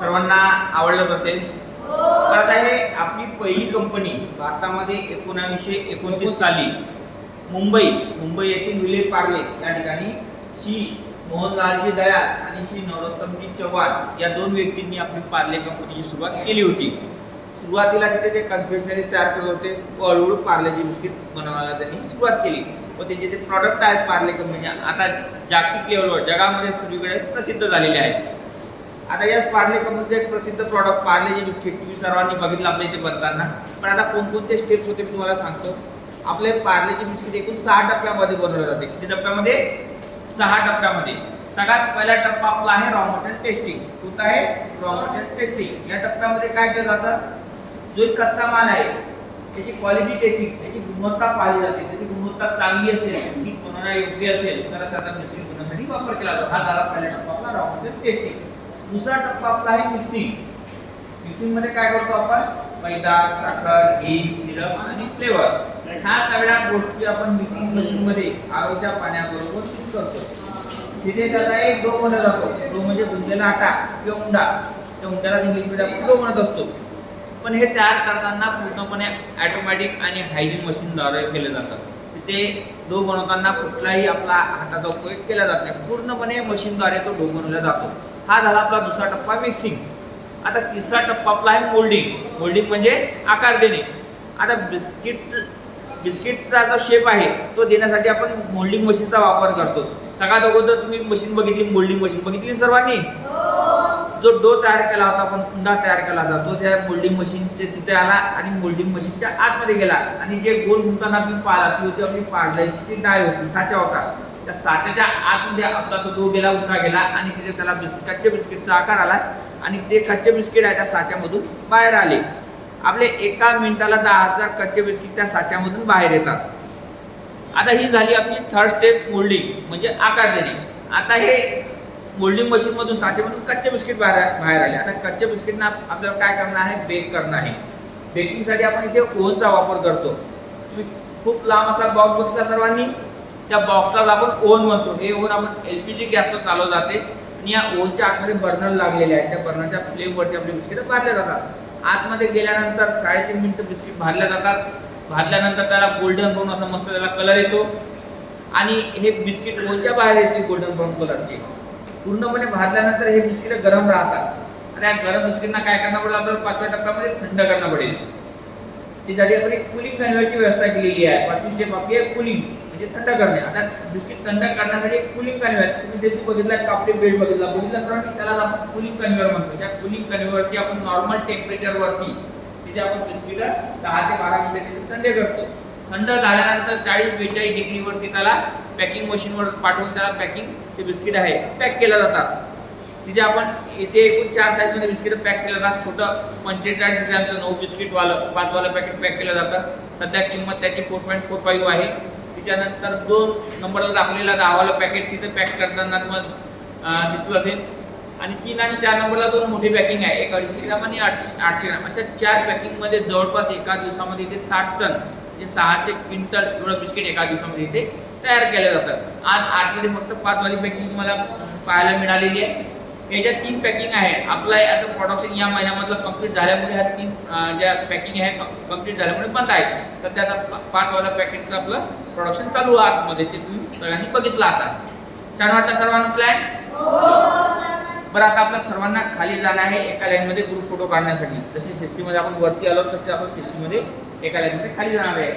सर्वांना आवडलंच असेल। तर आता हे आपली पहिली कंपनी भारतामध्ये 1929 साली मुंबई येथील विले पार्ले या ठिकाणी श्री मोहनलालजी दयाळ आणि श्री नरोत्तमजी चव्हाण या दोन व्यक्तींनी आपली पार्ले कंपनीची सुरुवात केली होती। सुरुवातीला तिथे ते कन्फेक्शनरी तयार करत होते व हळूहळू पार्लेजी बिस्किट बनवायला त्यांनी सुरुवात केली व त्याचे जे प्रॉडक्ट आहेत पार्ले कंपनी आता जागतिक लेवलवर जगामध्ये सगळीकडे प्रसिद्ध झालेले आहेत। आता या पार्ले कंपनीचे एक प्रसिद्ध प्रॉडक्ट पार्लेजी बिस्किट तुम्ही सर्वांनी बघितलं आपल्या इथे बनताना। पण आता कोणकोणते स्टेप्स होते मी तुम्हाला सांगतो। आपले पार्लेजी बिस्किट एकूण 6 टप्प्यामध्ये बनवले जाते। किती टप्प्यामध्ये? 6 टप्प्यामध्ये। सगळ्यात पहिला टप्पा आपला आहे रॉ मटेरियल टेस्टिंग। कोणता आहे? Raw material testing. या टप्प्यामध्ये काय केलं जातं? जो कच्चा माल आहे त्याची क्वालिटी टेस्टिंग, त्याची गुणवत्ता पाहिली जाते। त्याची गुणवत्ता चांगली असेल, बिस्किट बनवण्यास योग्य असेल तर त्याचा बिस्किट बनवण्यासाठी वापर केला जातो। हा झाला पहिला टप्पा आपला रॉ मटेरियल टेस्टिंग। दुसरा टप्पा आपला आहे मिक्सिंग। मिक्सिंग मध्ये काय करतो आपण? मैदा, साखर, घी, सिरप आणि फ्लेवर ह्या सगळ्या गोष्टी आपण मिक्सिंग मशीन मध्ये आरोच्या पाण्याबरोबर मिक्स करतो। तिथे त्याचा एक डो बनवला जातो। डो म्हणजे धुतलेला आटा किंवा उंडा। त्या उंड्याला इंग्लिश मध्ये आपण डो म्हणत असतो। पण हे तयार करताना पूर्णपणे ऑटोमॅटिक आणि हायजीन मशीनद्वारे केले जातात। तिथे डो बनवताना कुठलाही आपला हाताचा उपयोग केला जात नाही, पूर्णपणे मशीनद्वारे तो डो बनवला जातो। हा झाला आपला दुसरा टप्पा मिक्सिंग। आता तिसरा टप्पा आपला आहे मोल्डिंग। मोल्डिंग म्हणजे आकार देणे। आता बिस्किटचा जो शेप आहे तो देण्यासाठी आपण मोल्डिंग मशीनचा वापर करतो। सगळ्यात अगोदर तुम्ही मशीन बघितली, मोल्डिंग मशीन बघितली सर्वांनी। जो डो तयार केला होता आपण, कुंडा तयार केला जातो त्या मोल्डिंग मशीनचे तिथे आला आणि मोल्डिंग मशीनच्या आतमध्ये गेला आणि जे गोल घुमताना तुम्ही पाहिला ती होती आपली पार्लेची डाय होती, साचा होता। त्या साच्याच्या आतमध्ये आपला तो डो गेला, उंडा गेला आणि तिथे त्याला कच्चे बिस्किटचा आकार आला आणि ते कच्चे बिस्किट आहे त्या साच्यामधून बाहेर आले। आपले एका मिनिटाला 10,000 कच्चे बिस्किट त्या साच्यामधून बाहेर येतात। आता ही झाली आपली थर्ड स्टेप मोल्डिंग म्हणजे आकार देणे। आता हे मोल्डिंग मशीन मधून साच्यामधून कच्चे बिस्किट बाहेर आले। आता कच्चे बिस्किटना आपल्याला काय करणार आहे? बेक करणार आहे। बेकिंगसाठी आपण इथे ओव्हनचा वापर करतो। तुम्ही खूप लांब असा बॉक्स बघितला सर्वांनी, त्या बॉक्सला आपण ओव्हन म्हणतो। हे ओव्हन आपण एलपीजी गॅसवर चालवलं जाते आणि या ओव्हनच्या आतमध्ये बर्नर लागलेले आहे। त्या बर्नरच्या फ्लेमवरती आपले बिस्किट भाजले जातात। आतमध्ये गेल्यानंतर 3.5 मिनिटं बिस्किट भाजले जातात। भाजल्यानंतर त्याला गोल्डन ब्राऊन असा मस्त त्याला कलर येतो आणि हे बिस्किट ओव्हनच्या बाहेर येते गोल्डन ब्राऊन कलरचे। पूर्णपणे भाजल्यानंतर हे बिस्किट गरम राहतात। आता या गरम बिस्किटना काय करणार पडेल? आपल्याला 5व्या टप्प्यामध्ये थंड करणं पडेल। त्यासाठी आपण एक कूलिंग कन्व्हेयरची व्यवस्था केलेली आहे। 5वी स्टेप आपली आहे कूलिंग म्हणजे थंड करणे। आता बिस्किट थंड करण्यासाठी एक कूलिंग कन्व्हेयर तुम्ही त्याची बघितला, कापडी बेल्ट बघितला सर्वांनी, त्याला आपण कूलिंग कन्व्हेयर म्हणतो। त्या कूलिंग कन्व्हेयरवरती आपण नॉर्मल टेम्परेचर वरती तिथे आपण बिस्किट 10 ते 12 मिनिटं थंड करतो। थंड झाल्यानंतर 40-42 डिग्री वरती त्याला पॅकिंग मशीनवर पाठवून त्याला पॅकिंग ते बिस्किट आहे पॅक केलं जातात। तिथे आपण इथे एकूण 4 साईजमध्ये बिस्किट पॅक केलं जातात। छोटं 45 ग्रॅमचं 9 बिस्किट वालं 5 वालं पॅकेट पॅक केलं जातं। सध्या किंमत त्याची 4.45 आहे। त्याच्यानंतर 2 नंबरला दाखवलेला 10 वालं पॅकेट तिथे पॅक करताना तुम्हाला दिसलं असेल आणि 3 आणि 4 नंबरला 2 मोठी पॅकिंग आहे, एक 250 ग्राम आणि 800 ग्राम। अशा 4 पॅकिंगमध्ये जवळपास एका दिवसामध्ये इथे 60 टन म्हणजे 600 क्विंटल एवढं बिस्किट एका दिवसामध्ये इथे तयार केले जातात। आज आतमध्ये फक्त 5 वाली पॅकिंग तुम्हाला पाहायला मिळालेली आहे। याच्या 3 पॅकिंग आहे। आपलं याचं प्रोडक्शन या महिन्यामधलं कंप्लीट झाल्यामुळे ह्या 3 ज्या पॅकिंग आहे कंप्लीट झाल्यामुळे बंद आहे। तर त्याचा 5 वाला पॅकेटचं आपलं प्रोडक्शन चालू आहे आतमध्ये, ते तुम्ही सगळ्यांनी बघितलं। आता छान वाटलं सर्वांना प्लॅन? बरं, आता आपल्या सर्वांना खाली जाणं आहे एका लाईनमध्ये ग्रुप फोटो काढण्यासाठी। जसे सिस्टीममध्ये आपण वरती आलो तसे आपण सिस्टीममध्ये एका लाईनमध्ये खाली जाणार आहे।